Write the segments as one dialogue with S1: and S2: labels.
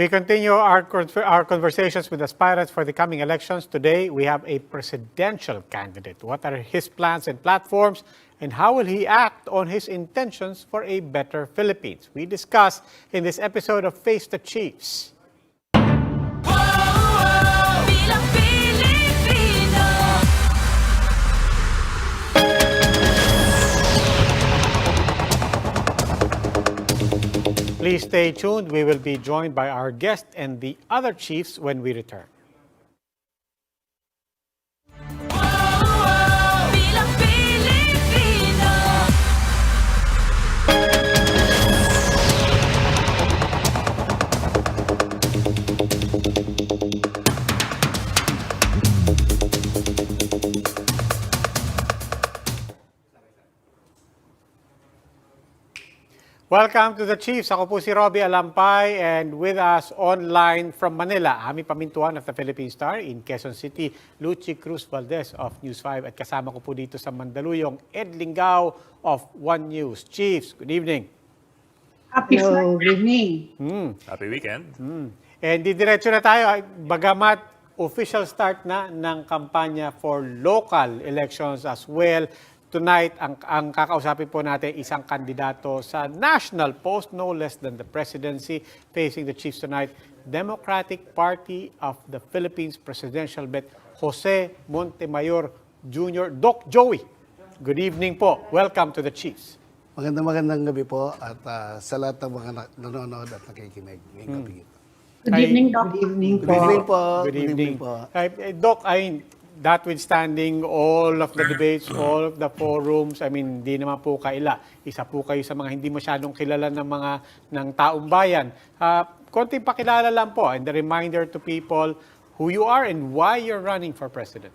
S1: We continue our conversations with aspirants for the coming elections. Today, we have a presidential candidate. What are his plans and platforms, and how will he act on his intentions for a better Philippines? We discuss in this episode of Face the Chiefs. Please stay tuned. We will be joined by our guest and the other chiefs when we return. Welcome to the Chiefs. Ako po si Robbie Alampay, and with us online from Manila, Ami Pamintuan of the Philippine Star, in Quezon City, Lucy Cruz Valdez of News 5, at kasama ko po dito sa Mandaluyong, Ed Lingao of One News. Chiefs, good evening.
S2: Hello, good evening.
S3: Happy weekend.
S1: And didiretso na tayo, bagamat official start na ng kampanya for local elections as well. Tonight, ang kakausapin po natin isang kandidato sa national post, no less than the presidency, facing the Chiefs tonight, Democratic Party of the Philippines presidential bet, Jose Montemayor Jr. Doc Joey. Good evening po. Welcome to the Chiefs.
S4: Magandang gabi po at sa lahat ng mga nanonood at nakikinig ngayong gabi ito.
S2: Good evening, Doc.
S4: Good evening po.
S1: Good evening. Doc, notwithstanding all of the debates, all of the forums, hindi naman po kaila. Isa po kayo sa mga hindi masyadong kilala ng taong bayan. Konting pakilala lang po, and the reminder to people who you are and why you're running for president.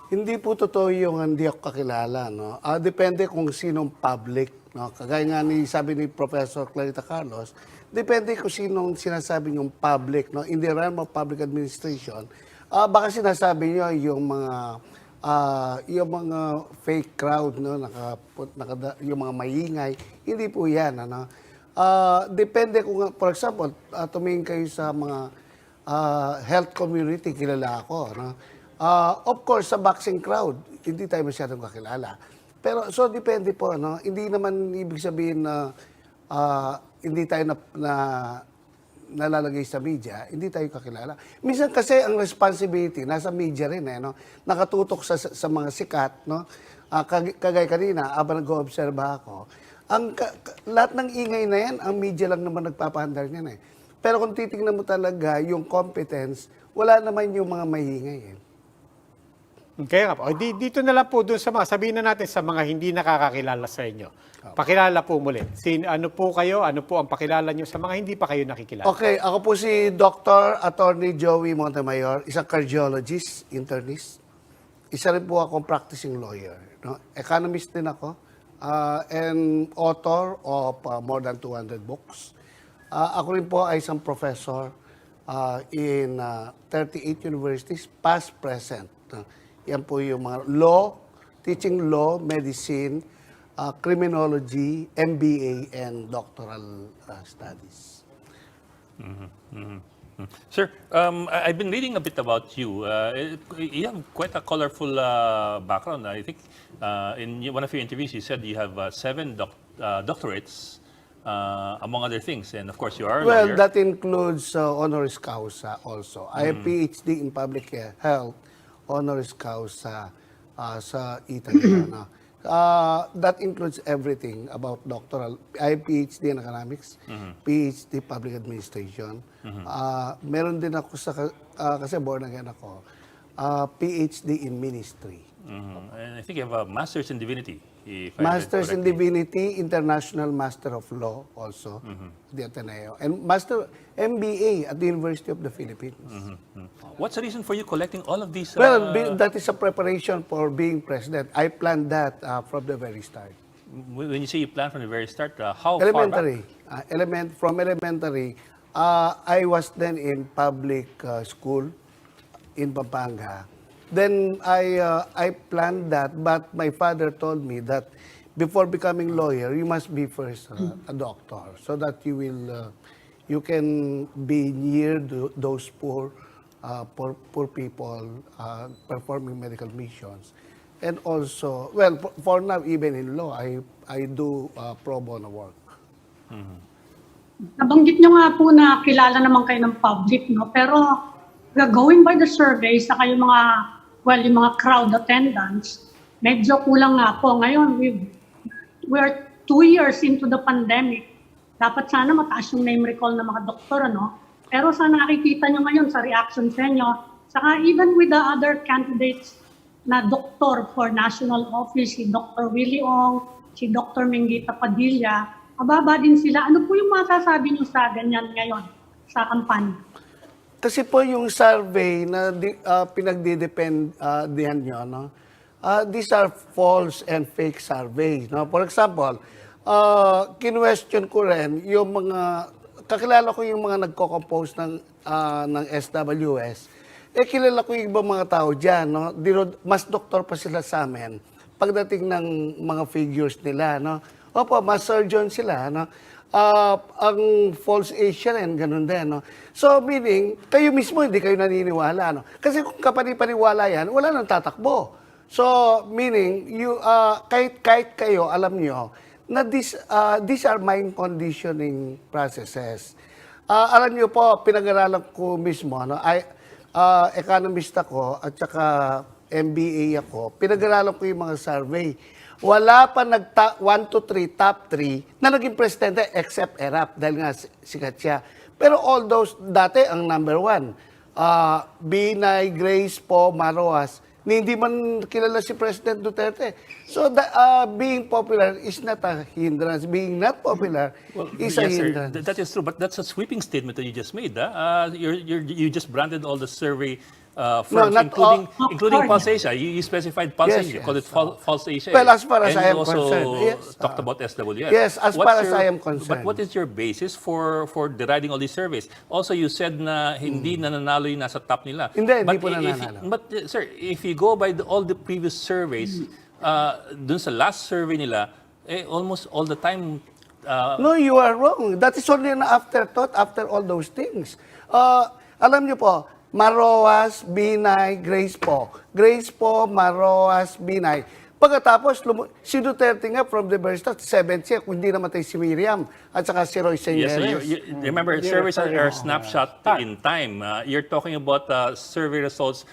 S4: Hindi po totoo yung hindi ako kakilala. No? Depende kung sinong public. No? Kagaya nga sabi ni Professor Clarita Carlos, depende kung sinong sinasabi yung public. No? In the realm of public administration, baka sinasabi niyo yung mga fake crowd, no, yung mga maingay, hindi po 'yan, ano. Depende kung, for example, tumingin kayo sa mga health community, kilala ako, no. Of course, sa boxing crowd, hindi tayo masyadong kakilala. Pero so depende po, no. Hindi naman ibig sabihin na hindi tayo nalalagay sa media, hindi tayo kakilala. Minsan kasi ang responsibility nasa media rin, no? Nakatutok sa mga sikat, no? Kagaya kanina, habang nag-oobserba ako, lahat ng ingay na yan, ang media lang naman nagpapahandar niyan, eh. Pero kung titingnan mo talaga yung competence, wala naman yung mga mahingay, eh.
S1: Okay nga po. Dito na lang po doon sa sabihin na natin sa mga hindi nakakakilala sa inyo. Pakilala po muli. Ano po kayo? Ano po ang pakilala nyo sa mga hindi pa kayo nakikilala?
S4: Okay, ako po si Dr. Attorney Joey Montemayor, isang cardiologist, internist. Isa rin po akong practicing lawyer. No? Economist din ako, and author of more than 200 books. Ako rin po ay isang professor in 38 universities, past, present. Yan po yung mga law, teaching law, medicine, criminology, MBA, and doctoral studies.
S3: Sir, I've been reading a bit about you. You have quite a colorful background. I think in one of your interviews, you said you have 7 doctorates, among other things. And of course, you are a
S4: Well,
S3: lawyer.
S4: that includes honoris causa also. I have PhD in public health, honoris causa sa Italy. That includes everything about doctoral. I have PhD in economics, PhD public administration. Meron din ako kasi born again ako, PhD in ministry.
S3: And I think you have a master's in divinity. If I read
S4: Master's in
S3: correctly.
S4: Divinity, International Master of Law also, the Ateneo. And Master MBA at the University of the Philippines.
S3: What's the reason for you collecting all of these?
S4: Well, that is a preparation for being president. I planned that from the very start.
S3: When you say you planned from the very start, how
S4: Elementary.
S3: far back?
S4: From elementary, I was then in public school in Pampanga. Then I planned that, but my father told me that before becoming lawyer, you must be first a doctor, so that you will you can be near those poor people performing medical missions. And also, well, for now, even in law, I do pro bono work.
S2: Nabanggit nyo nga po na kilala naman kayo ng public, no? Pero going by the surveys, saka yung yung mga crowd attendance, medyo kulang nga po. Ngayon, we're 2 years into the pandemic. Dapat sana mataas yung name recall ng mga doktor, ano? Pero sa nakikita nyo ngayon sa reaction sa inyo, saka even with the other candidates na doktor for national office, si Dr. Willie Ong, si Dr. Mengita Padilla, mababa din sila. Ano po yung masasabi nyo sa ganyan ngayon, sa kampanya?
S4: Kasi po yung survey na pinagdidependihan nyo, no? These are false and fake surveys. No? For example, kinwestiyon ko rin yung kakilala ko yung mga nagko-compose ng SWS. Kilala ko yung ibang mga tao dyan, no? Mas doktor pa sila sa amin pagdating ng mga figures nila, no? Opo, mas surgeon sila, no? Ang false Asian rin, ganun din, no? So, meaning, kayo mismo hindi kayo naniniwala, no? Kasi kung kapani-paniwala yan, wala nang tatakbo. So, meaning, kahit kayo, alam nyo, na these are mind conditioning processes. Alam nyo po, pinag-aralan ko mismo, no? Economist ako, at saka MBA ako, pinag-aralan ko yung mga survey. Wala pa 1 to 3, top 3 na naging presidente except ERAP dahil nga sikat siya. Pero all those, dati ang number 1, Binay, Grace po, Maroas, hindi man kilala si President Duterte. So, being popular is not a hindrance. Being not popular is a hindrance.
S3: Sir, that is true, but that's a sweeping statement that you just made. You just branded all the survey firms, including Pulse Asia. You specified Pulse Asia, you called it False Asia.
S4: Well, as far as I am
S3: concerned,
S4: concerned, yes.
S3: Talked about SWS.
S4: Yes, as far as I am concerned.
S3: But what is your basis for deriding all these surveys? Also, you said na hindi nananalo yung nasa top nila.
S4: Hindi po nananalo.
S3: But sir, if you go by all the previous surveys, dun sa last survey nila, almost all the time.
S4: No, you are wrong. That is only an afterthought after all those things. Alam niyo po, Maroas, Binay, Grace po. Grace po, Maroas, Binay. Pagkatapos, si Duterte nga from the very start, 7th siya, kung hindi namatay si Miriam at saka si Roy
S3: Yes,
S4: Senyeres.
S3: remember, surveys are a snapshot in time. You're talking about survey results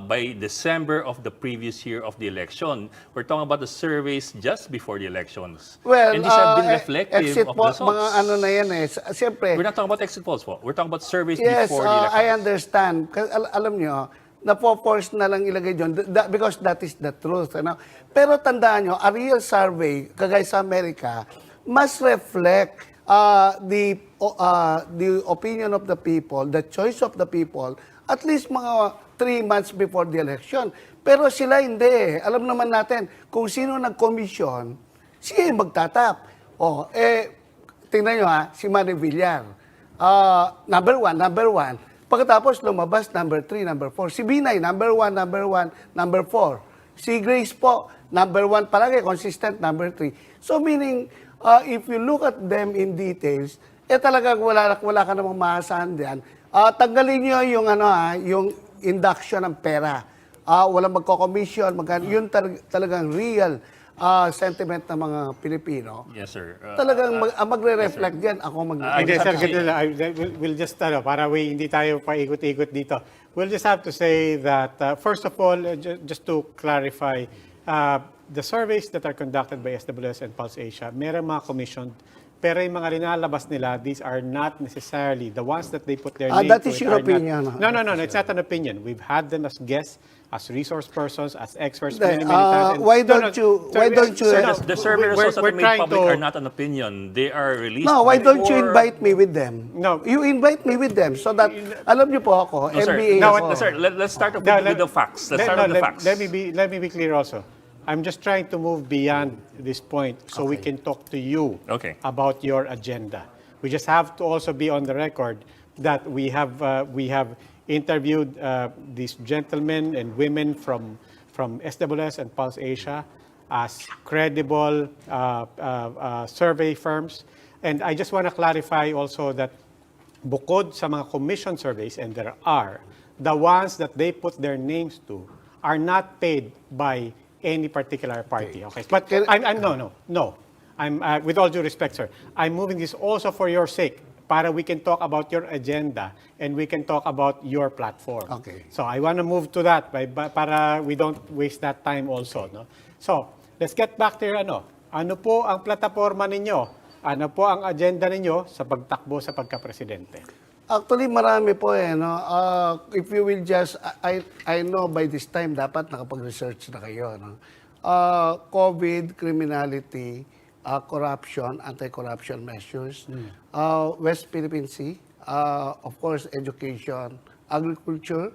S3: by December of the previous year of the election. We're talking about the surveys just before the elections.
S4: Well,
S3: and these have been reflective
S4: exit
S3: of the
S4: polls,
S3: results.
S4: mga ano na yan eh. Siyempre,
S3: We're not talking about exit polls po. We're talking about surveys
S4: yes,
S3: before the elections.
S4: I understand. Kasi alam nyo, napo-force na lang ilagay dyan because that is the truth. Ano? Pero tandaan nyo, a real survey, kagaya sa Amerika, must reflect the opinion of the people, the choice of the people, at least mga 3 months before the election. Pero sila hindi. Alam naman natin, kung sino nag-commission, siya yung magtatap. Tingnan nyo si Manny Villar. Number one. Pagkatapos lumabas, number 3, number 4. Si Binay, number 1, number 4. Si Grace po, number 1 palagi, consistent, number 3. So meaning, if you look at them in details, talagang wala ka namang maasahan diyan. Tanggalin nyo yung, yung induction ng pera. Walang magko-commission, yun talagang real sentiment ng mga Pilipino.
S3: Yes, sir.
S4: Talagang magre-reflect diyan ako
S1: Hindi, sir, we'll just, para hindi tayo paikot-ikot dito. We'll just have to say that, first of all, just to clarify, the surveys that are conducted by SWS and Pulse Asia, merong mga commissioned, pero yung mga rinalabas nila, these are not necessarily the ones that they put their name
S4: that
S1: to
S4: is
S1: it
S4: your
S1: are
S4: opinion.
S1: No, it's not an opinion. We've had them as guests, as resource persons, as experts
S4: Hindi,
S1: many times. And-
S4: why don't you-
S3: Sir, the survey results that
S1: we're
S3: are made
S1: trying
S3: public
S1: to-
S3: are not an opinion. They are released
S4: No, why don't you
S3: before-
S4: invite me with them?
S1: No.
S4: You invite me with them so that, alam niyo po ako,
S3: No, sir.
S4: MBA
S3: No,
S4: ako.
S3: sir, let's start off
S1: No,
S3: with the facts. Let's start with the facts.
S1: Let me be clear also. I'm just trying to move beyond this point so we can talk to you about your agenda. We just have to also be on the record that we have interviewed these gentlemen and women from SWS and Pulse Asia as credible survey firms. And I just want to clarify also that bukod sa mga commission surveys, and there are, the ones that they put their names to are not paid by any particular party. Okay, but no. With all due respect, sir, I'm moving this also for your sake, para we can talk about your agenda and we can talk about your platform.
S4: Okay.
S1: So I want to move to that para we don't waste that time also. No? So let's get back to your ano po ang plataforma ninyo? Ano po ang agenda ninyo sa pagtakbo sa pagka-presidente?
S4: Actually, marami po no. If you will just, I know by this time dapat nakapag-research na kayo. No? COVID, criminality, corruption, anti-corruption measures, West Philippine Sea, of course, education, agriculture,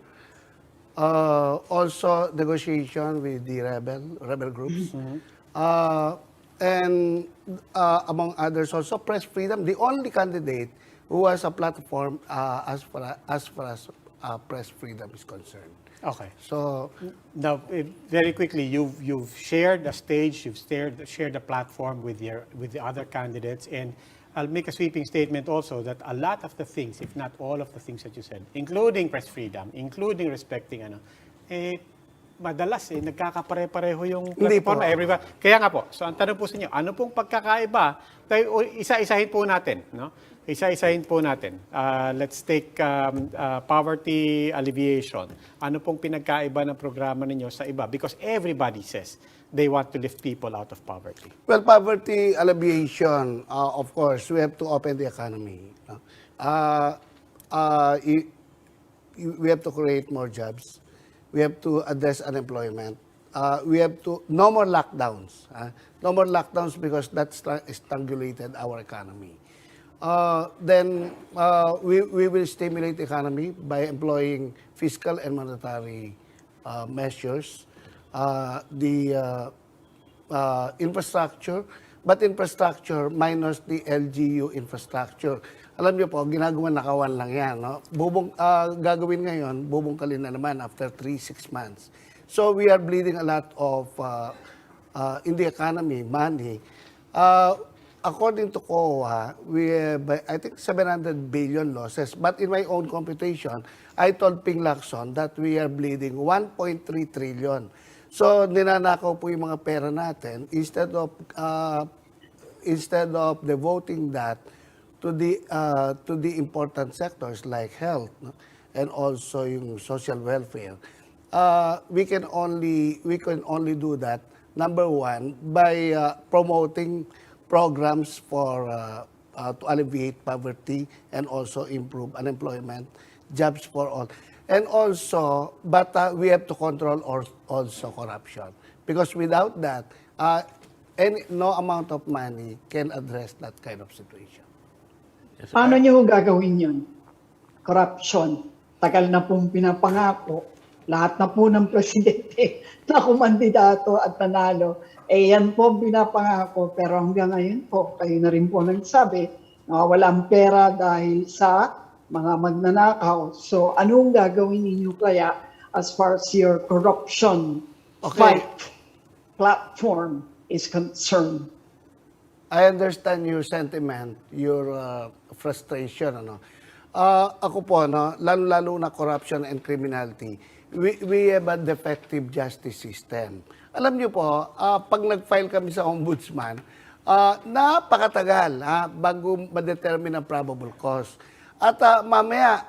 S4: also negotiation with the rebel groups, and among others also press freedom. The only candidate who has a platform as far as press freedom is concerned.
S1: Okay.
S4: So
S1: Now, very quickly, you've shared the stage, you've shared the platform with the other candidates, and I'll make a sweeping statement also that a lot of the things, if not all of the things that you said, including press freedom, including respecting madalas nagkakapare-pareho yung
S4: Hindi
S1: platform.
S4: po.
S1: Everybody. Kaya nga po, so ang tanong po sa inyo, ano pong pagkakaiba? Tayo, isa-isahin po natin, no? Isa-isahin po natin. Let's take poverty alleviation. Ano pong pinagkaiba ng programa ninyo sa iba? Because everybody says they want to lift people out of poverty.
S4: well, poverty alleviation, of course, we have to open the economy. No? We have to create more jobs. We have to address unemployment. We have to, no more lockdowns. No more lockdowns because that strangulated our economy. Then we will stimulate the economy by employing fiscal and monetary measures. The infrastructure, but infrastructure minus the LGU infrastructure. Alam niyo po, ginagawa nakawan lang yan. No? Gagawin ngayon, bubungkalin na naman after 3-6 months. So we are bleeding a lot of, in the economy, money. According to COA, we have, I think, 700 billion losses. But in my own computation, I told Ping Lacson that we are bleeding 1.3 trillion. So ninanakaw po yung mga pera natin instead of devoting that to the important sectors like health, no? And also yung social welfare. We can only do that, number one, by promoting programs for to alleviate poverty and also improve unemployment, jobs for all. And also, but we have to control also corruption. Because without that, no amount of money can address that kind of situation.
S3: Yes,
S5: Paano niyo gagawin yun? Corruption. Tagal na pong pinapangako. Lahat na po ng presidente na kumandidato at nanalo. Yan po pinapangako. Pero hanggang ngayon po, kayo na rin po nagsabi, walang pera dahil sa mga magnanakaw. So anong gagawin ninyo kaya as far as your corruption fight platform is concerned?
S4: I understand your sentiment, your frustration. Ako po, lalo na corruption and criminality, we have a defective justice system. Alam niyo po, pag nag-file kami sa ombudsman, napakatagal bago ma-determine ang probable cause. At mamaya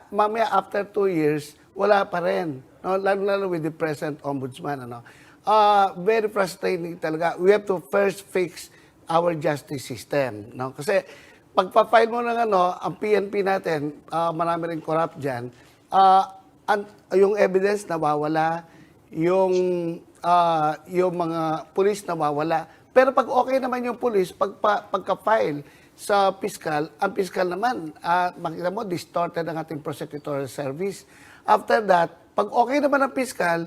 S4: after 2 years, wala pa rin. Lalo with the present ombudsman. Very frustrating talaga. We have to first fix our justice system. No? Kasi pagpa-file mo ng ang PNP natin, marami rin corrupt dyan, yung evidence nawawala, yung mga pulis nawawala. Pero pag okay naman yung pulis, pagka-file sa piskal, ang piskal naman, makita mo, distorted ang ating prosecutorial service. After that, pag okay naman ang piskal,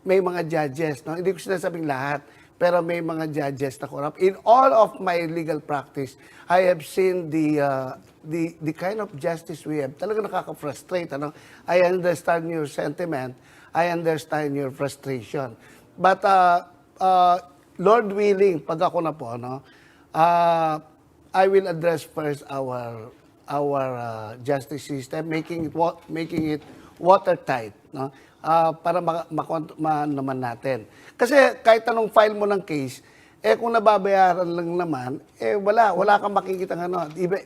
S4: may mga judges. No? Hindi ko sinasabing lahat. Pero may mga judges na corrupt. In all of my legal practice, I have seen the kind of justice we have. Talaga nakaka-frustrate. I understand your sentiment. I understand your frustration. But Lord willing, pag ako na po, I will address first our justice system, making it watertight, no? Para naman natin. Kasi kahit anong file mo ng case, kung nababayaran lang naman, wala kang makikita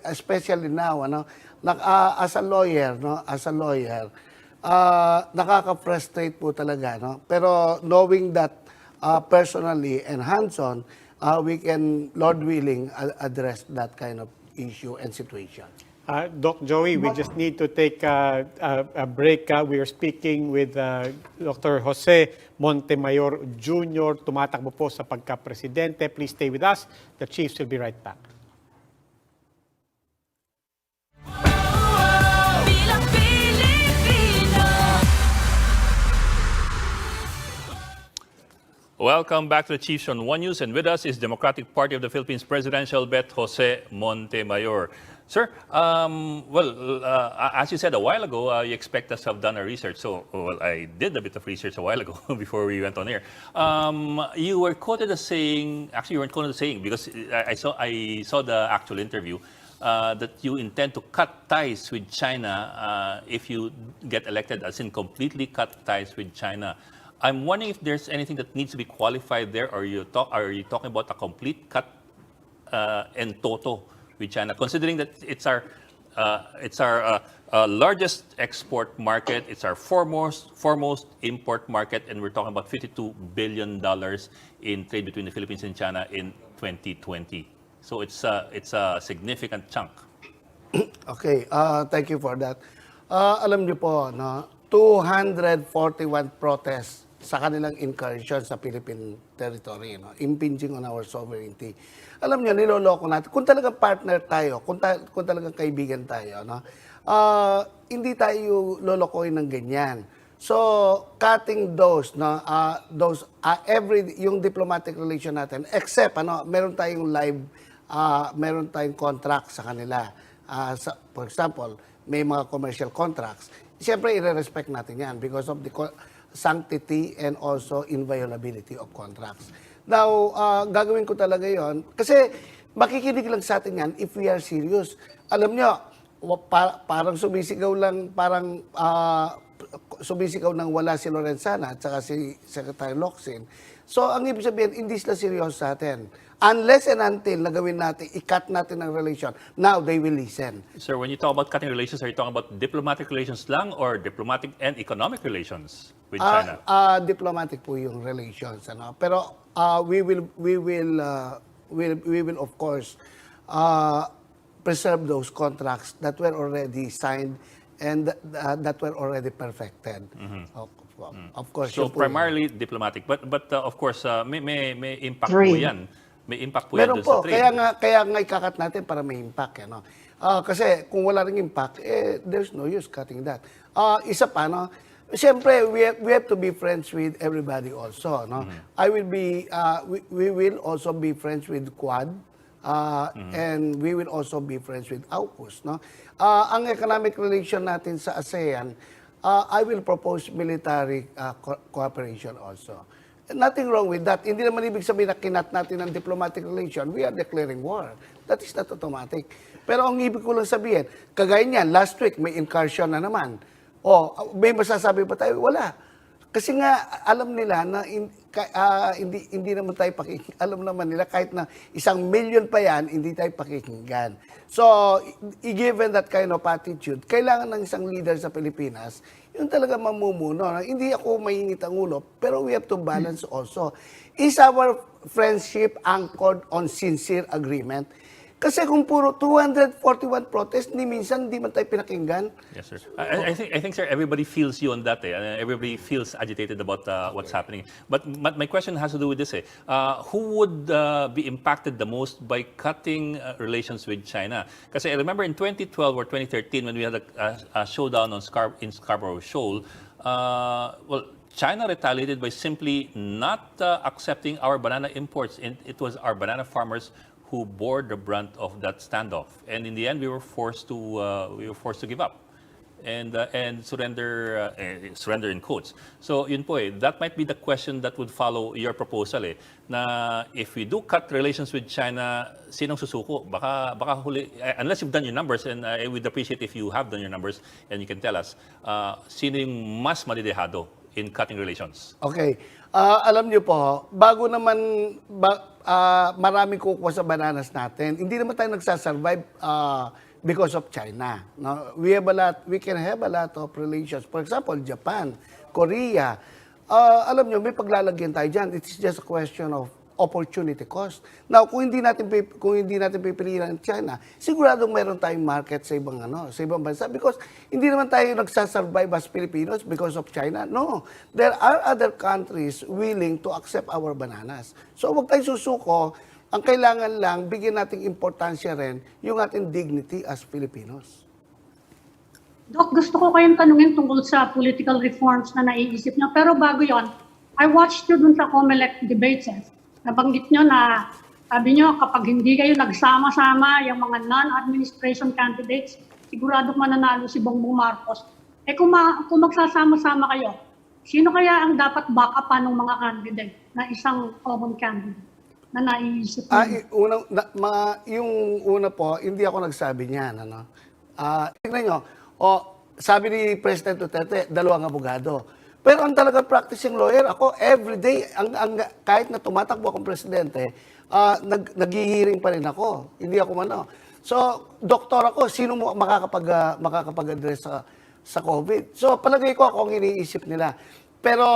S4: especially now, as a lawyer, nakaka-frustrate po talaga, no? Pero knowing that personally and hands-on, we can, Lord willing, address that kind of issue and situation.
S1: Doc Joey, we just need to take a break. We are speaking with Dr. Jose Montemayor Jr., tumatakbo po sa pagka-presidente. Please stay with us. The Chiefs will be right back.
S3: Welcome back to the Chiefs on One News, and with us is Democratic Party of the Philippines Presidential Bet Jose Montemayor. Sir, as you said a while ago, you expect us to have done our research. So, I did a bit of research a while ago before we went on air. You were quoted as saying, actually you weren't quoted as saying, because I saw the actual interview, that you intend to cut ties with China if you get elected, as in completely cut ties with China. I'm wondering if there's anything that needs to be qualified there, or are you talking about a complete cut en toto with China, considering that it's our largest export market, it's our foremost import market, and we're talking about $52 billion in trade between the Philippines and China in 2020. So it's a significant chunk.
S4: Okay, thank you for that. Alam niyo po, no, 241 protests sa kanilang incursion sa Philippine territory, no, impinging on our sovereignty. Alam niyo, niloloko natin. Kung talagang partner tayo, kung talagang kaibigan tayo, no, hindi tayo lolokohin ng ganyan. So, cutting those, no, yung diplomatic relation natin, except, meron tayong meron tayong contract sa kanila. For example, may mga commercial contracts. Siyempre, i-respect natin yan because of the sanctity and also inviolability of contracts. Now, gagawin ko talaga yon kasi makikinig lang sa atin yan if we are serious. Alam nyo, parang sumisigaw ng wala si Lorenzana at saka si Secretary Locsin. So, ang ibig sabihin, hindi sila seryoso sa atin. Unless and until nagawin natin, i-cut natin ang relation, now they will listen.
S3: Sir, when you talk about cutting relations, are you talking about diplomatic relations lang or diplomatic and economic relations with China?
S4: Diplomatic po yung relations, Pero we will of course preserve those contracts that were already signed and that were already perfected. Of course.
S3: So primarily diplomatic, but of course may impact po
S5: Trade.
S3: yan. May impact po yan
S4: Meron
S3: dun
S4: po,
S3: sa trade.
S4: kaya nga ikakat natin para may impact. Kasi kung wala ring impact, there's no use cutting that. Isa pa, siyempre, we have to be friends with everybody also. We will also be friends with Quad, and we will also be friends with AUKUS. Ang economic relation natin sa ASEAN, I will propose military cooperation also. Nothing wrong with that. Hindi naman ibig sabihin na kinat natin ang diplomatic relation. We are declaring war. That is not automatic. Pero ang ibig ko lang sabihin, kagaya niyan, last week may incursion na naman. May masasabi pa tayo? Wala. Kasi nga, alam nila na hindi naman tayo pakikinggan. Alam naman nila kahit na 1 million pa yan, hindi tayo pakikinggan. So, given that kind of attitude, kailangan ng isang leader sa Pilipinas, yung talaga mamumuno. Hindi ako mainit ang ulo, pero we have to balance also. Is our friendship anchored on sincere agreement? Kasi kung puro 241 protests, ni minsan hindi man tayo pinakinggan.
S3: Yes, sir. I think, sir, everybody feels you on that. Everybody feels agitated about what's happening. But my question has to do with this. Who would be impacted the most by cutting relations with China? Kasi I remember in 2012 or 2013 when we had a showdown in Scarborough Shoal, China retaliated by simply not accepting our banana imports. And it was our banana farmers who bore the brunt of that standoff, and in the end, we were forced to give up. and surrender in quotes. So yun po that might be the question that would follow your proposal na if we do cut relations with China, sinong susuko? Baka huli, unless you've done your numbers, and I would appreciate if you have done your numbers and you can tell us, sino yung mas malidehado in cutting relations?
S4: Okay. Alam niyo po, bago naman maraming kukuha sa bananas natin, hindi naman tayo nagsasurvive because of China. No? We can have a lot of relations. For example, Japan, Korea. Alam niyo, may paglalagyan tayo dyan. It's just a question of opportunity cost. Now, kung hindi natin pipiliin ang China, siguradong meron tayong market sa ibang bansa because hindi naman tayo nagsasurvive as Filipinos because of China. No. There are other countries willing to accept our bananas. So, huwag tayong susuko. Ang kailangan lang, bigyan nating importansya rin yung ating dignity as Filipinos.
S2: Doc, gusto ko kayong tanungin tungkol sa political reforms na naiisip niyo. Pero bago yon, I watched you dun sa COMELEC debates. Nabanggit niyo na, sabi niyo, kapag hindi kayo nagsama-sama yung mga non-administration candidates, sigurado mananalo si Bongbong Marcos. Kung magsasama-sama kayo, sino kaya ang dapat backupan ng mga candidate na isang common candidate na naiisip niyo?
S4: Yung una po, hindi ako nagsabi niyan. Tingnan nyo, sabi ni President Duterte, 2 abogado. Pero ang talagang practicing lawyer, ako everyday, kahit na tumatakbo akong presidente, nag-hearing pa rin ako. Hindi ako So, doktor ako, sino mo makakapag-address sa COVID? So, palagay ko ako ang iniisip nila. Pero,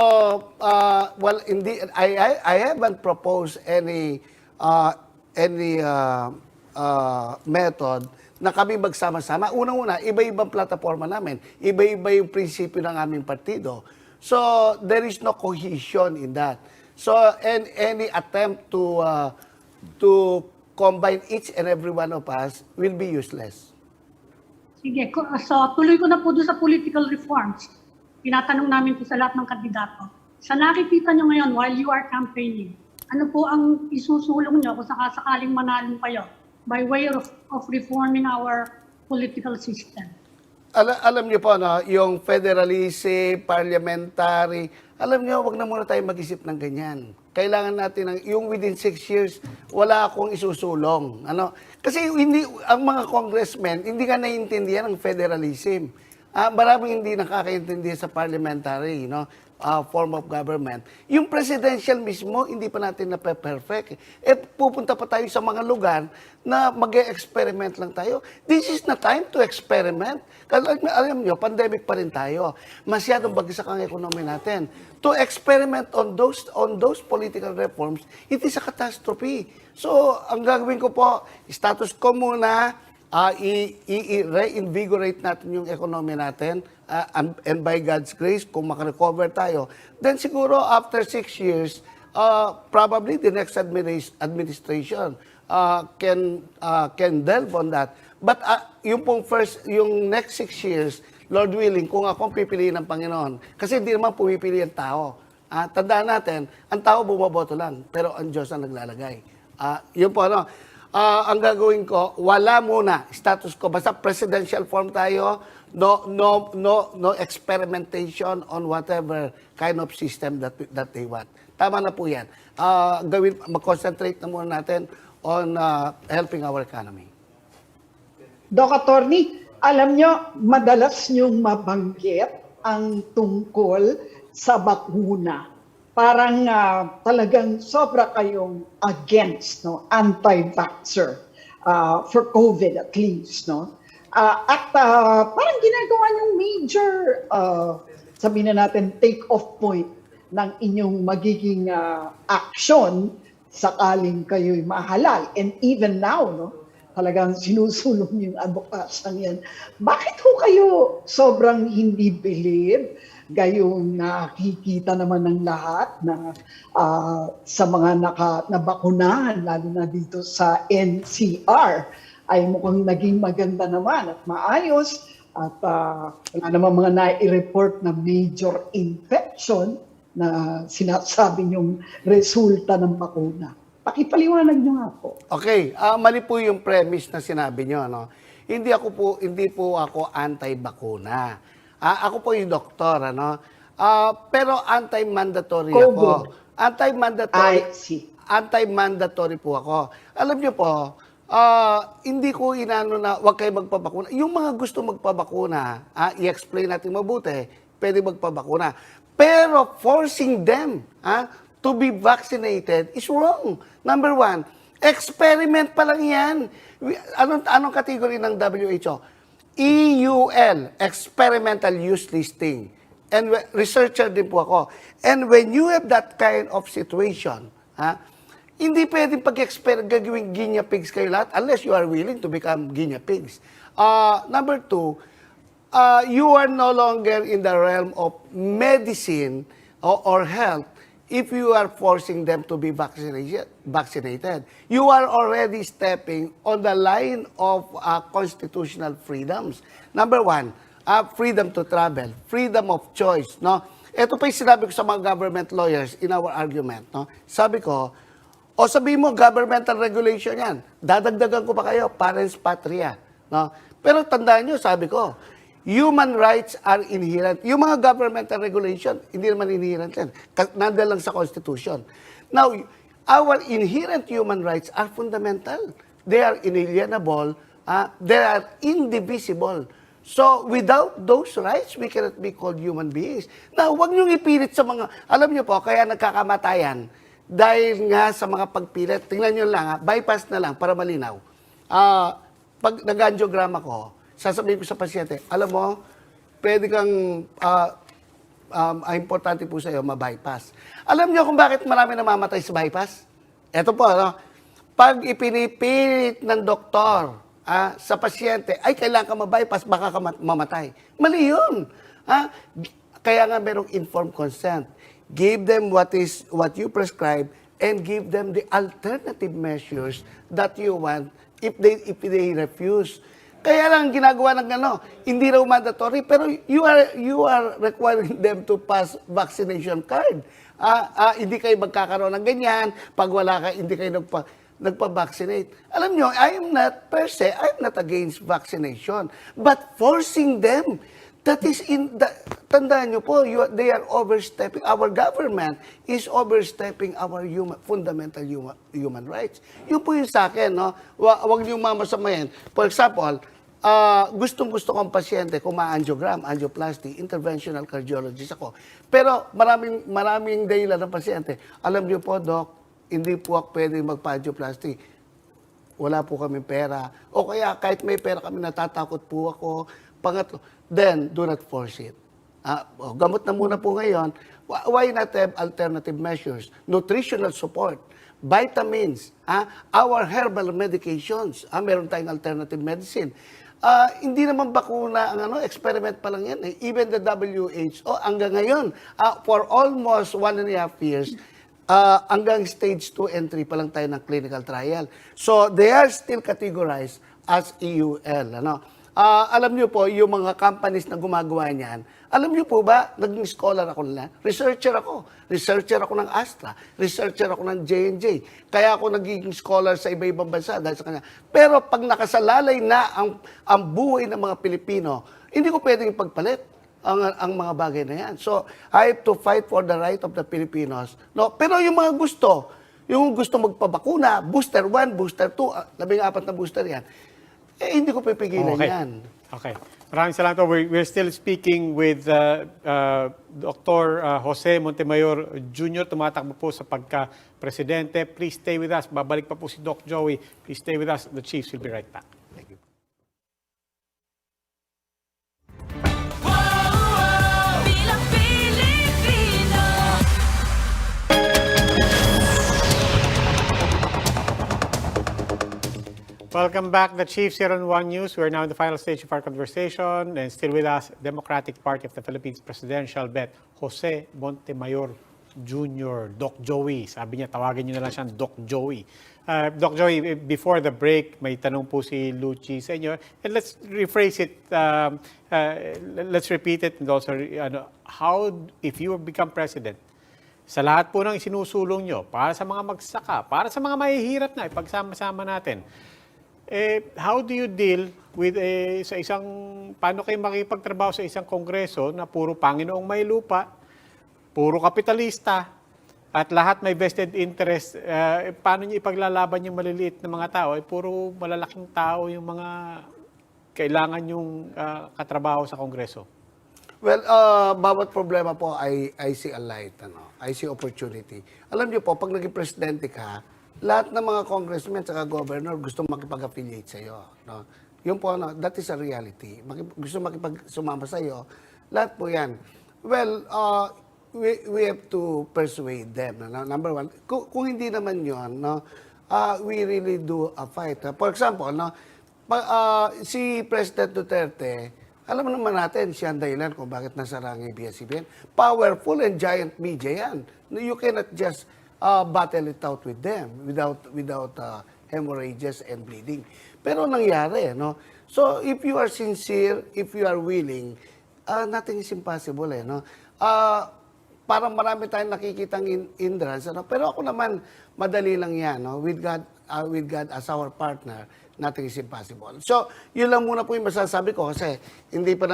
S4: I haven't proposed any method na kami magsama-sama. Unang-una, iba-ibang plataforma namin. Iba-iba yung prinsipyo ng aming partido. So, there is no cohesion in that. So, any attempt to combine each and every one of us will be useless.
S2: Sige, so tuloy ko na po doon sa political reforms. Tinatanong namin po sa lahat ng kandidato. Sa nakikita nyo ngayon while you are campaigning, ano po ang isusulong nyo kung sakasakaling manalo kayo by way of reforming our political system?
S4: Alam niyo po, yung federalism, parliamentary, alam niyo, wag na muna tayo mag-isip ng ganyan. Kailangan natin, yung within 6 years, wala akong isusulong. Kasi ang mga congressmen, hindi ka naiintindihan ng federalism. Maraming hindi nakakaintindi sa parliamentary form of government. Yung presidential mismo, hindi pa natin na-perfect. Pupunta pa tayo sa mga lugar na mag-experiment lang tayo. This is the time to experiment. Kasi alam nyo, pandemic pa rin tayo. Masyadong bagsak ang ekonomi natin. To experiment on those political reforms, it is a catastrophe. So, ang gagawin ko po, status quo muna, i-reinvigorate natin yung economy natin, and by God's grace, kung makarecover tayo, then siguro after 6 years, probably the next administration can delve on that. But yung next 6 years, Lord willing, kung akong pipiliin ng Panginoon, kasi hindi naman pumipili ang tao. Tandaan natin, ang tao bumaboto lang, pero ang Diyos ang naglalagay. Yun po, ang gagawin ko, wala muna, status quo. Basta presidential form tayo, no experimentation on whatever kind of system that they want. Tama na po yan. Mag-concentrate na muna natin on helping our economy.
S5: Doc Attorney, alam nyo, madalas nyong mabanggit ang tungkol sa bakuna. Parang talagang sobra kayong against, anti-vaxxer for COVID at least. At parang ginagawa yung major, sabihin na natin, take-off point ng inyong magiging action sakaling kayo'y mahalal. And even now, talagang sinusulong yung advokasang yan. Bakit ho kayo sobrang hindi believe? Gayong nakikita naman ng lahat na sa mga nabakunahan, lalo na dito sa NCR, ay mukhang naging maganda naman at maayos at wala naman mga nai-report na major infection na sinasabi yung resulta ng bakuna. Pakipaliwanag nyo nga po.
S4: Okay, mali po yung premise na sinabi nyo. hindi po ako anti-bakuna. Ako po yung doktor, ano? Pero anti-mandatory ako.
S5: COVID.
S4: Anti-mandatory.
S5: I see.
S4: Anti-mandatory po ako. Alam niyo po, hindi ko inano na wag kayo magpabakuna. Yung mga gusto magpabakuna, i-explain natin mabuti, pwede magpabakuna. Pero forcing them to be vaccinated is wrong. Number one, experiment pa lang yan. Anong category ng WHO? EUL, Experimental Use Listing. And researcher din po ako. And when you have that kind of situation, hindi pwedeng gagawing guinea pigs kayo lahat unless you are willing to become guinea pigs. Number two, you are no longer in the realm of medicine or health if you are forcing them to be vaccinated. You are already stepping on the line of constitutional freedoms. Number one, freedom to travel, freedom of choice. No? Ito pa yung sinabi ko sa mga government lawyers in our argument. No? Sabi ko, sabihin mo, governmental regulation yan. Dadagdagan ko pa kayo, parents patria. No? Pero tandaan nyo, sabi ko, human rights are inherent. Yung mga governmental regulation, hindi naman inherent yan. Nandun lang sa Constitution. Now, our inherent human rights are fundamental. They are inalienable. They are indivisible. So, without those rights, we cannot be called human beings. Now, huwag niyong ipilit sa mga, alam niyo po, kaya nagkakamatayan, dahil nga sa mga pagpilit, tingnan nyo lang, bypass na lang para malinaw. Pag nag-angiogram ako, sasabihin ko sa pasyente, alam mo, pwede kang, importante po sa'yo, ma-bypass. Alam nyo kung bakit marami namamatay sa bypass? Ito po, pag ipinipilit ng doktor sa pasyente, ay kailangan ka ma-bypass, baka ka mamatay. Mali yun. Kaya nga merong informed consent. Give them what you prescribe and give them the alternative measures that you want if they refuse. Kaya lang ginagawa ng hindi raw mandatory pero you are requiring them to pass vaccination card. Hindi kayo magkakaroon ng ganyan, pag wala ka hindi kayo nagpa-vaccinate. Alam nyo, I'm not against vaccination, but forcing them, tandaan nyo po, they are overstepping, our government is overstepping our fundamental human rights. Yun po yung sa akin, no? Huwag nyo mamasamayin. For example, gustong-gusto kong pasyente, kung ma-angiogram, angioplasty, interventional cardiologist ako. Pero maraming dahilan ng pasyente. Alam nyo po, Doc, hindi po ako pwede magpa-angioplasty. Wala po kami pera. O kaya kahit may pera kami, natatakot po ako. Pangatlo, then do not force it. Gamot na muna po ngayon. Why not have alternative measures? Nutritional support, vitamins, our herbal medications. Meron tayong alternative medicine. Hindi naman bakuna ang experiment pa lang yan. Even the WHO, hanggang ngayon, for almost 1.5 years, hanggang stage 2 and 3 pa lang tayo ng clinical trial. So, they are still categorized as EUL. Alam niyo po, yung mga companies na gumagawa niyan, alam niyo po ba, naging scholar ako nila, researcher ako ng Astra, researcher ako ng J&J, kaya ako naging scholar sa iba-ibang bansa dahil sa kanya. Pero pag nakasalalay na ang buhay ng mga Pilipino, hindi ko pwedeng ipagpalit ang mga bagay na yan. So, I have to fight for the right of the Filipinos. No? Pero yung mga yung gusto magpabakuna, booster 1, booster 2, 14 na booster yan, hindi ko pipigilan yan.
S1: Okay. Maraming salamat. We're still speaking with Dr. Jose Montemayor Jr. Tumatakbo po sa pagka-presidente. Please stay with us. Babalik pa po si Doc Joey. Please stay with us. The Chiefs will be right back. Thank you. Welcome back, the Chiefs here on One News. We're now in the final stage of our conversation, and still with us, Democratic Party of the Philippines presidential bet, Jose Montemayor Jr., Doc Joey. Sabi niya, tawagin niyo na lang siyang Doc Joey. Doc Joey, before the break, may tanong po si Luchi sa inyo. And let's rephrase it, let's repeat it, and also, how, if you become president, sa lahat po ng isinusulong nyo, para sa mga magsaka, para sa mga mahihirap na, ipagsama-sama natin, how do you deal with sa isang, paano kayo makipagtrabaho sa isang kongreso na puro Panginoong may lupa, puro kapitalista, at lahat may vested interest? Paano niyo ipaglalaban yung maliliit na mga tao? Puro malalaking tao yung mga kailangan yung katrabaho sa kongreso.
S4: Well, bawat problema po I see a light, I see opportunity. Alam niyo po, pag naging presidente ka, lahat ng mga congressmen at governor gusto makipag-affiliate sa iyo, no? Yun po, that is a reality. Gusto makipag-sumama sa iyo, lahat po 'yan. Well, we have to persuade them. No? Number one, kung hindi naman 'yon, no, we really do a fight. For example, no, si President Duterte, alam naman natin siya ang dahilan kung bakit nasara ang ABS-CBN. Powerful and giant media yan. You cannot just battle it out with them without hemorrhages and bleeding. Pero nangyari, no? So if you are sincere, if you are willing, nothing is impossible, no? Parang marami tayong nakikitang hindrance, no? Pero ako naman, madali lang yan, no? With God as our partner, nothing is impossible. So, yun lang muna po yung masasabi ko kasi hindi pa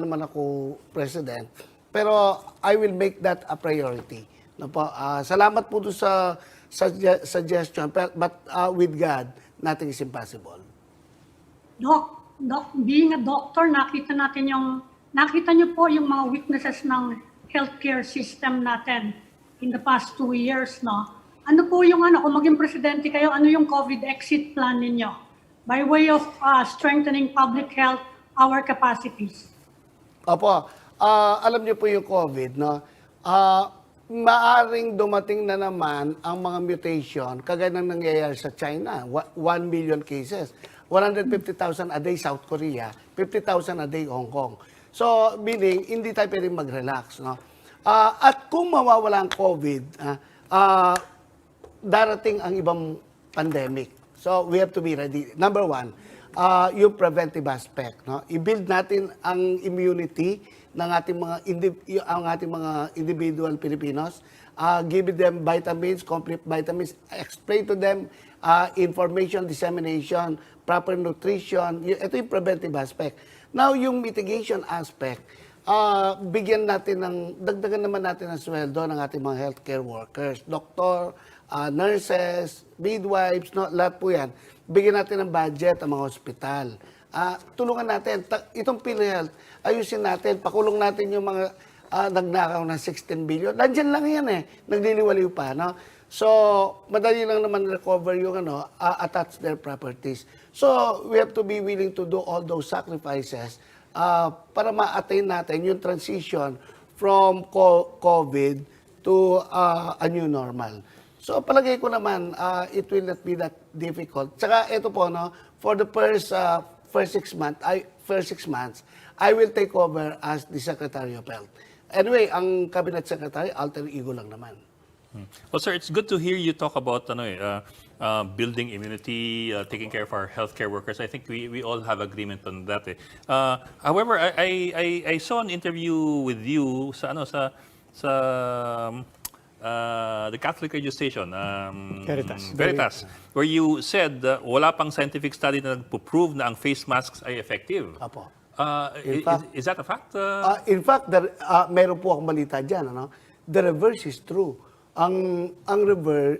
S4: naman ako president. Pero I will make that a priority. No po, salamat po doon sa suggestion, but with God, nothing is impossible.
S2: Doc, being a doctor, nakita niyo po yung mga weaknesses ng healthcare system natin in the past 2 years, no? Ano po yung kung maging presidente kayo, ano yung COVID exit plan ninyo? By way of strengthening public health, our capacities.
S4: Opo, alam niyo po yung COVID, no? Maaring dumating na naman ang mga mutation kagaya ng nangyayari sa China, 1 million cases. 150,000 a day South Korea, 50,000 a day Hong Kong. So, meaning, hindi tayo pwedeng mag-relax, no? At kung mawawala ang COVID, darating ang ibang pandemic. So, we have to be ready. Number one, yung preventive aspect, no? I-build natin ang immunity ng ating mga individual Filipinos. Give them vitamins, complete vitamins, explain to them information dissemination, proper nutrition. Ito yung preventive aspect. Now, yung mitigation aspect, dagdagan naman natin ang sweldo ng ating mga healthcare workers, doktor, nurses, midwives, no, lahat po yan. Bigyan natin ng budget ang mga ospital. Tulungan natin, itong PhilHealth, ayusin natin, pakulong natin yung mga nagnakaw ng 16 billion. Nandiyan lang yan nagliliwaliw pa, no? So, madali lang naman recover yung attach their properties. So, we have to be willing to do all those sacrifices para ma-attain natin yung transition from COVID to a new normal. So, palagay ko naman, it will not be that difficult. Tsaka, ito po, no, for the first 6 months, I will take over as the Secretary of Health. Anyway, ang Cabinet Secretary, alter ego lang naman.
S3: Well, sir, it's good to hear you talk about building immunity, taking care of our healthcare workers. I think we all have agreement on that. However, I saw an interview with you sa the Catholic radio station, Veritas, where you said wala pang scientific study na nagpo-prove na ang face masks ay effective.
S4: Apo.
S3: Is that a fact?
S4: In fact, meron po akong balita dyan. The reverse is true. Ang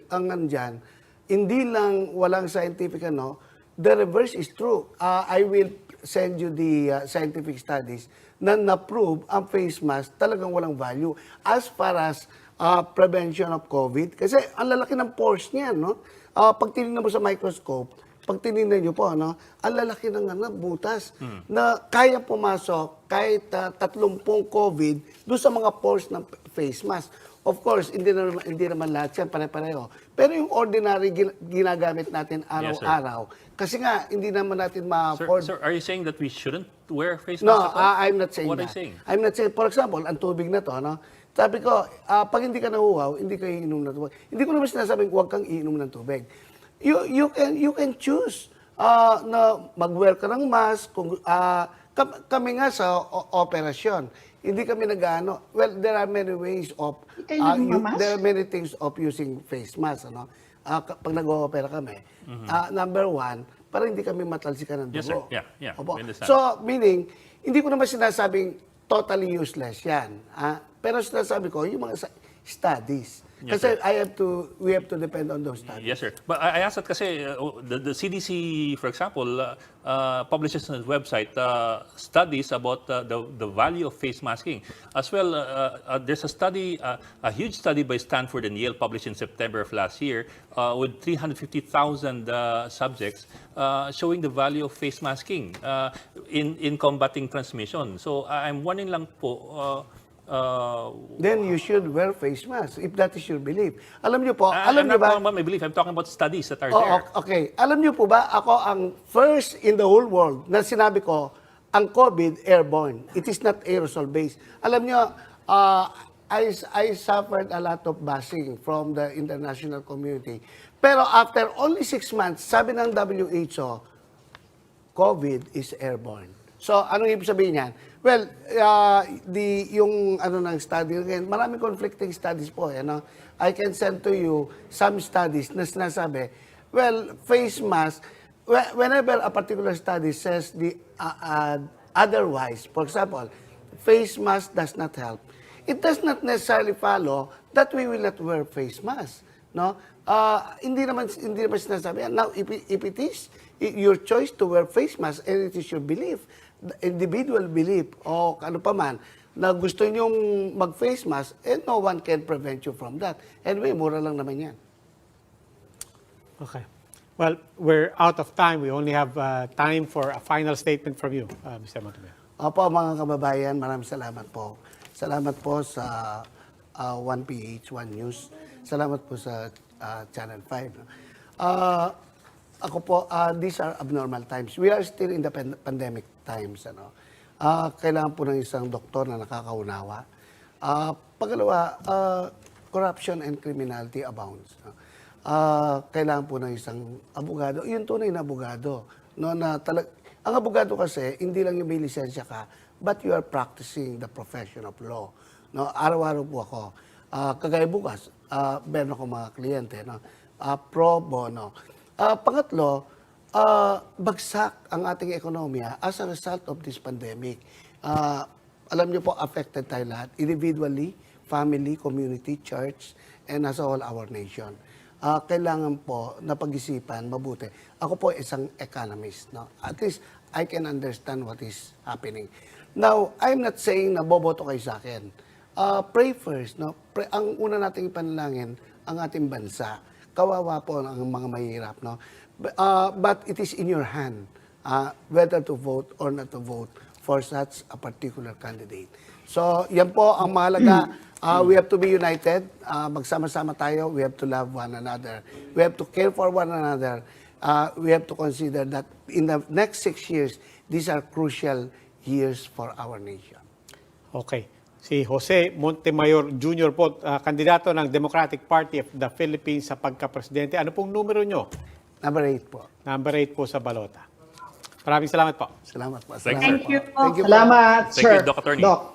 S4: nandyan, hindi lang walang scientific the reverse is true. I will send you the scientific studies na na-prove ang face mask talagang walang value as far as prevention of COVID. Kasi ang lalaki ng pores niyan, no? Pag tinignan mo sa microscope, pag tinignan nyo po, ang lalaki ng butas na kaya pumasok kahit 30 COVID doon sa mga pores ng face mask. Of course, hindi naman lahat yan pare-pareho. Pero yung ordinary ginagamit natin araw-araw, kasi nga, hindi naman natin ma-afford.
S3: Sir, are you saying that we shouldn't wear face
S4: No,
S3: masks at all?
S4: I'm not saying
S3: What
S4: that.
S3: are you saying?
S4: I'm not saying, for example, ang tubig na to, sabi ko, pag hindi ka nahuhaw, hindi ka iinom ng tubig. Hindi ko naman sinasabing huwag kang iinom ng tubig. You can choose na mag-wear ka ng mask. Kami nga sa operasyon, hindi kami nag-ano. Well, there are many ways of, there are many things of using face mask. Pag nag-o-opera kami. Number one, para hindi kami matalsikan ng dugo.
S3: Yes, sir. Yeah.
S4: Opo.
S3: We understand.
S4: So, meaning, hindi ko naman sinasabing totally useless yan. Pero sinasabi ko, yung mga studies.
S3: Yes,
S4: Kasi
S3: sir.
S4: we have to depend on those studies.
S3: Yes, sir. But I asked that kasi the CDC, for example, publishes on its website studies about the value of face masking. As well, there's a study, a huge study by Stanford and Yale published in September of last year with 350,000 subjects showing the value of face masking in combating transmission. So I'm wondering lang po,
S4: Then you should wear face mask if that is your belief. Alam niyo po,
S3: I'm
S4: alam niyo
S3: not
S4: ba?
S3: talking about my belief. I'm talking about studies that are
S4: Oh,
S3: there.
S4: okay. Alam niyo po ba, ako ang first in the whole world na sinabi ko, ang COVID airborne. It is not aerosol based. Alam niyo, I suffered a lot of bashing from the international community. Pero after only 6 months, sabi ng WHO, COVID is airborne. So, anong ibig sabihin niyan? Well, yung ng study, maraming conflicting studies po. I can send to you some studies na sinasabi, well, face mask, whenever a particular study says otherwise, for example, face mask does not help, it does not necessarily follow that we will not wear face mask. No? Hindi naman sinasabi yan. Now, if it is your choice to wear face mask and it is your belief, individual belief o ano pa man na gusto nyong mag-face mask, no one can prevent you from that. Anyway, mura lang naman yan.
S1: Okay. Well, we're out of time. We only have time for a final statement from you, Mr. Montemayor.
S4: Opo, mga kababayan, maraming salamat po. Salamat po sa 1PH, 1 News. Salamat po sa Channel 5. Ako po, these are abnormal times. We are still in the pandemic times. Kailangan po ng isang doktor na nakakaunawa. Pangalawa, corruption and criminality abounds. Kailangan po ng isang abogado. Yung tunay na abogado. Ang abogado kasi, hindi lang yung may lisensya ka, but you are practicing the profession of law. Araw-araw po ako. Kagaya bukas, meron ako mga kliyente. Pro bono. Pangatlo, bagsak ang ating ekonomiya as a result of this pandemic. Alam niyo po, affected tayo lahat. Individually, family, community, church, and as a whole our nation. Kailangan po na pag-isipan mabuti. Ako po isang economist. At least, I can understand what is happening. Now, I'm not saying na boboto kayo sa akin. Pray first. Ang una nating ipanalangin, ang ating bansa. Kawawa po ang mga mahirap. But it is in your hand whether to vote or not to vote for such a particular candidate. So, yan po ang mahalaga. We have to be united. Magsama-sama tayo. We have to love one another. We have to care for one another. We have to consider that in the next 6 years, these are crucial years for our nation.
S1: Okay. Si Jose Montemayor Jr. po, kandidato ng Democratic Party of the Philippines sa pagka-presidente. Ano pong numero nyo?
S4: Number 8 po.
S1: Number 8 po sa balota. Maraming salamat po.
S4: Salamat po.
S3: Thank
S2: you po.
S4: Thank you po.
S5: Salamat,
S3: Thank
S5: sir.
S3: you, Doc Attorney.
S5: Doc.